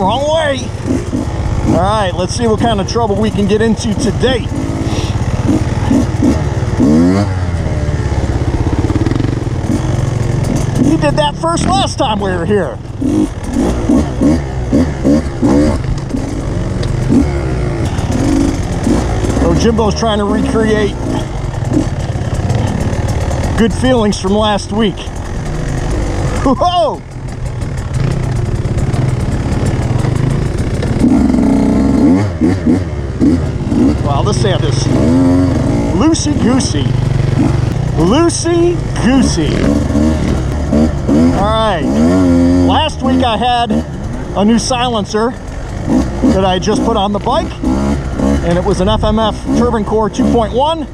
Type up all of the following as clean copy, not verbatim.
wrong way. All right, let's see what kind of trouble we can get into today. He did that first last time we were here. Oh, Jimbo's trying to recreate good feelings from last week. Whoa! Wow, this sand is loosey-goosey. Loosey-goosey. Alright, last week I had a new silencer that I just put on the bike, and it was an FMF Turbine Core 2.1.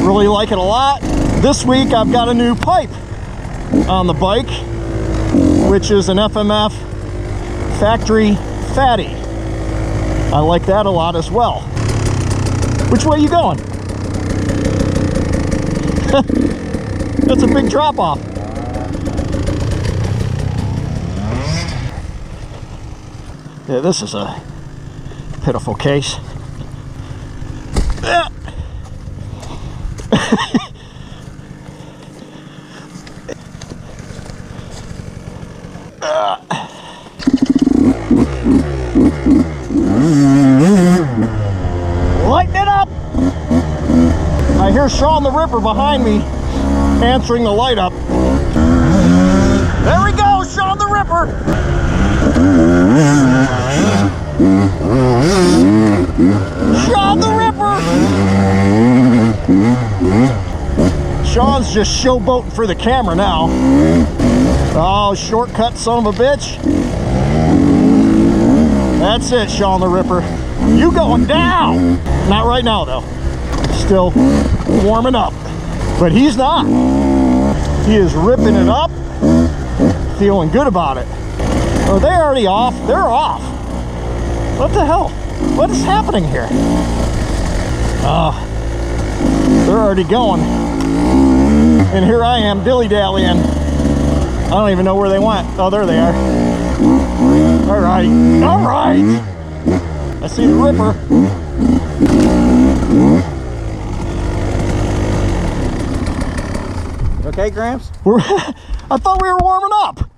Really like it a lot. This week I've got a new pipe on the bike, which is an FMF Factory Fatty. I like that a lot as well. Which way are you going? That's a big drop off. Yeah, this is a pitiful case. Lighten it up! I hear Sean the Ripper behind me answering the light up. There we go, Sean the Ripper! Sean the Ripper! Sean's just showboating for the camera now. Oh, shortcut son of a bitch. That's it, Sean the Ripper. You going down! Not right now, though. Still warming up. But he's not. He is ripping it up. Feeling good about it. Are they already off? They're off. What the hell? What is happening here? They're already going. And here I am dilly-dallying. I don't even know where they went. Oh, there they are. All right. All right. I see the Ripper. Okay, Gramps? I thought we were warming up.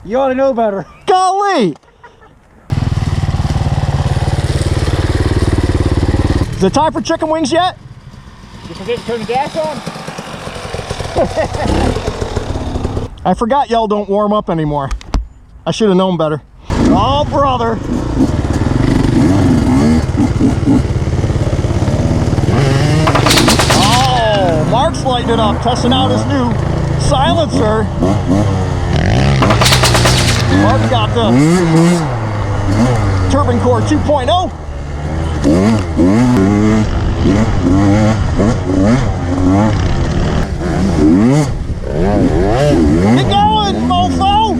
You ought to know better. Golly! Is it time for chicken wings yet? You forget to turn the gas on? I forgot y'all don't warm up anymore. I should have known better. Oh, brother! Oh, Mark's lighting it up, testing out his new silencer. Mark got the Turbine Core 2.0. Get going, mofo!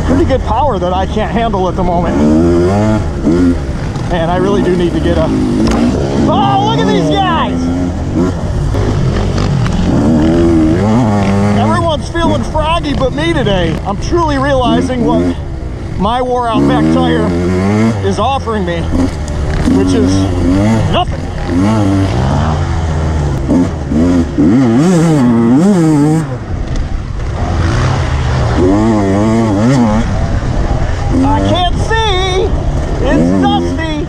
Pretty good power that I can't handle at the moment. Man, I really do need to get a... Oh, look at these guys! Everyone's feeling froggy but me today. I'm truly realizing what my wore out back tire is offering me, which is nothing. I can't see. It's dusty.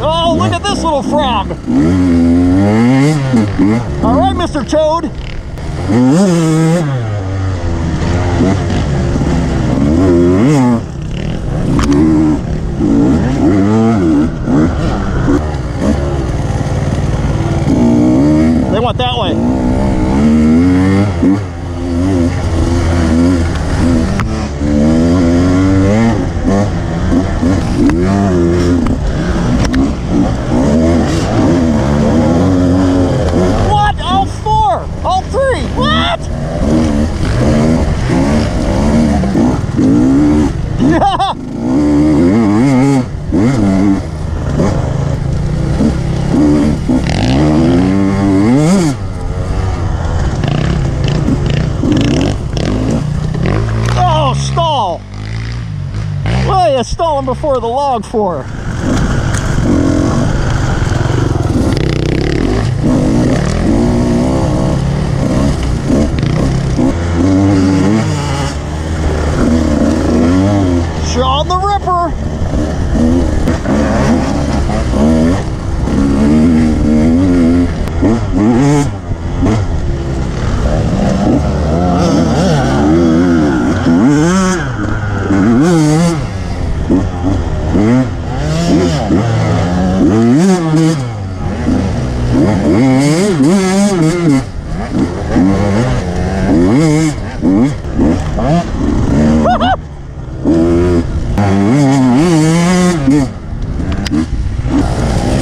Oh, look at this little frog. All right, Mr. Toad. They went that way. What? All four? All three? What? Yeah. for the log for? Sean the Ripper.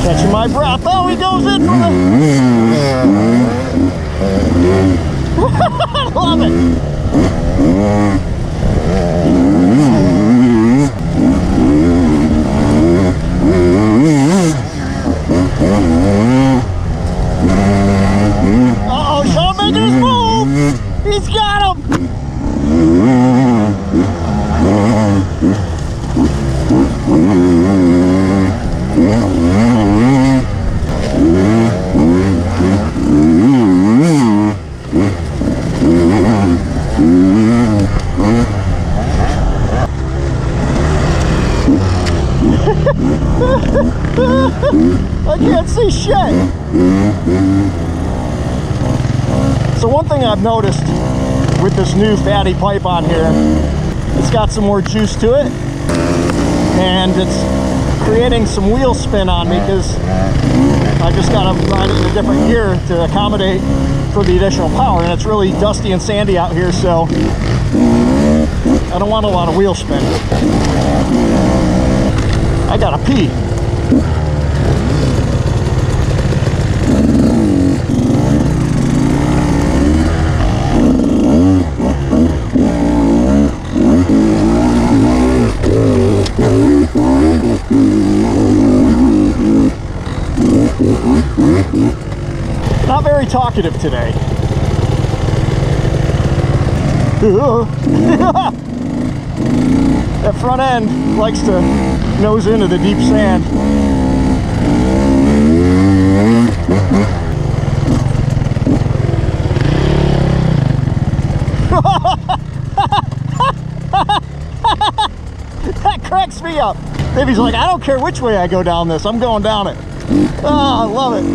Catching my breath. Oh, he goes in for the... I love it. Uh-oh, Sean making his move. He's got him. I can't see shit. So one thing I've noticed with this new fatty pipe on here, it's got some more juice to it, and it's creating some wheel spin on me because I just got to ride it in a different gear to accommodate for the additional power, and it's really dusty and sandy out here, so I don't want a lot of wheel spin. I gotta pee. Not very talkative today. That front end likes to nose into the deep sand. That cracks me up. Davey's like, I don't care which way I go down this, I'm going down it. Oh, I love it.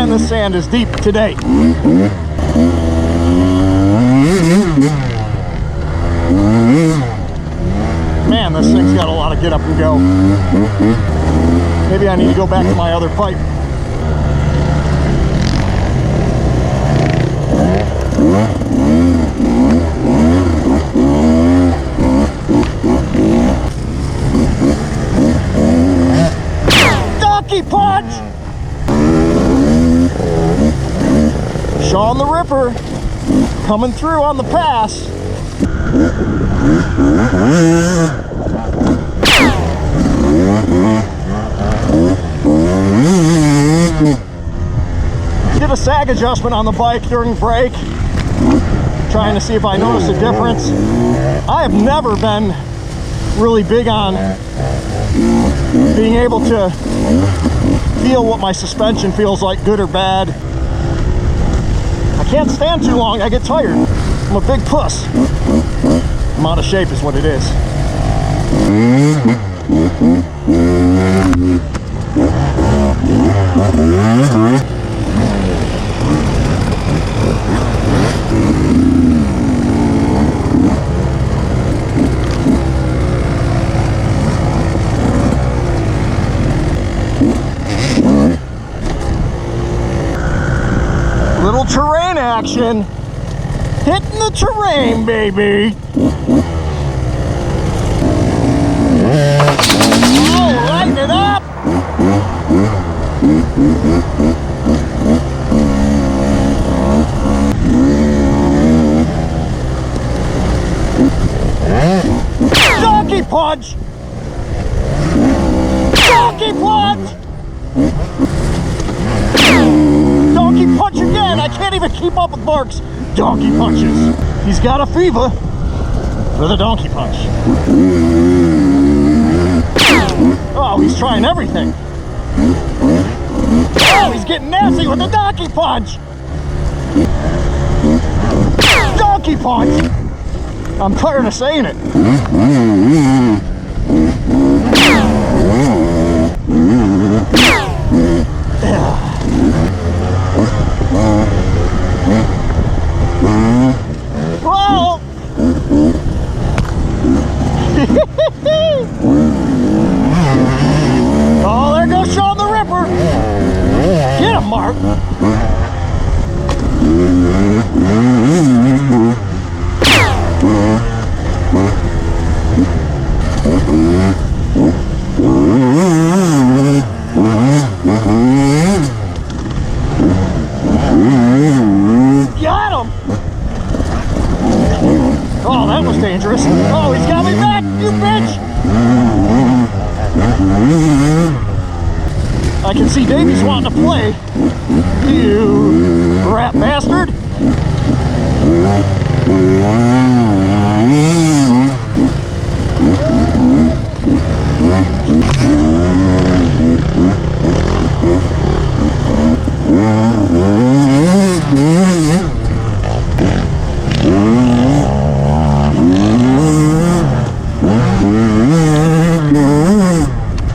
This sand is deep today. Man, this thing's got a lot of get up and go. Maybe I need to go back to my other pipe. Donkey punch! Sean the Ripper coming through on the pass. Did a sag adjustment on the bike during break, trying to see if I noticed a difference. I have never been really big on being able to feel what my suspension feels like, good or bad. I can't stand too long, I get tired. I'm a big puss. I'm out of shape is what it is. Little terrain action. Hitting the terrain, baby. Oh, lighten it up! Donkey punch! Donkey punch! Donkey punch again! I can't even keep up with Mark's donkey punches. He's got a fever for the donkey punch. Oh, he's trying everything. Oh, he's getting nasty with the donkey punch. Donkey punch! I'm tired of saying it. Whoa! Oh, there goes Sean the Ripper. Get him, Mark. Got him! Oh, that was dangerous. Oh, he's got me back, you bitch! I can see Davey's wanting to play. You rat bastard!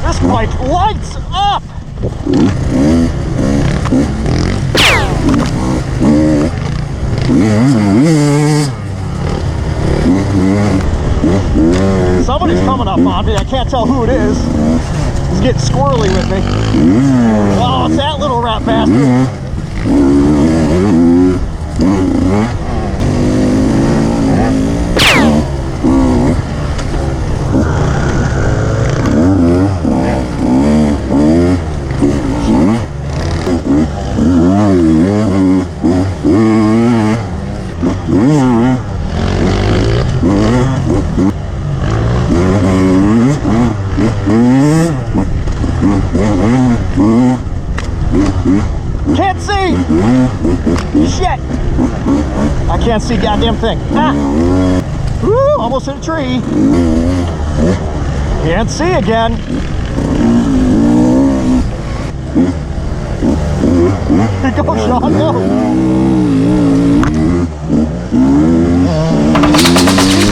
This bike lights up! Somebody's coming up on me. I can't tell who it is. He's getting squirrely with me. Oh, it's that little rat bastard. Can't see! Shit! I can't see a goddamn thing. Ah! Woo! Almost hit a tree. Can't see again. Go, Sean, go!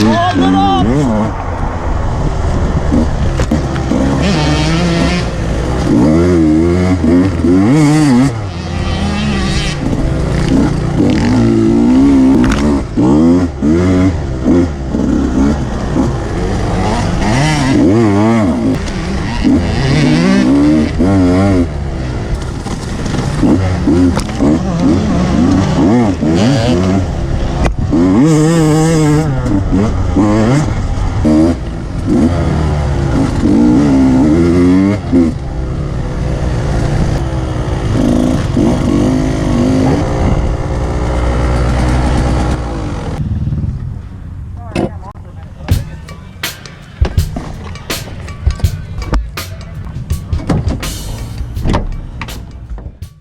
Lighten it up!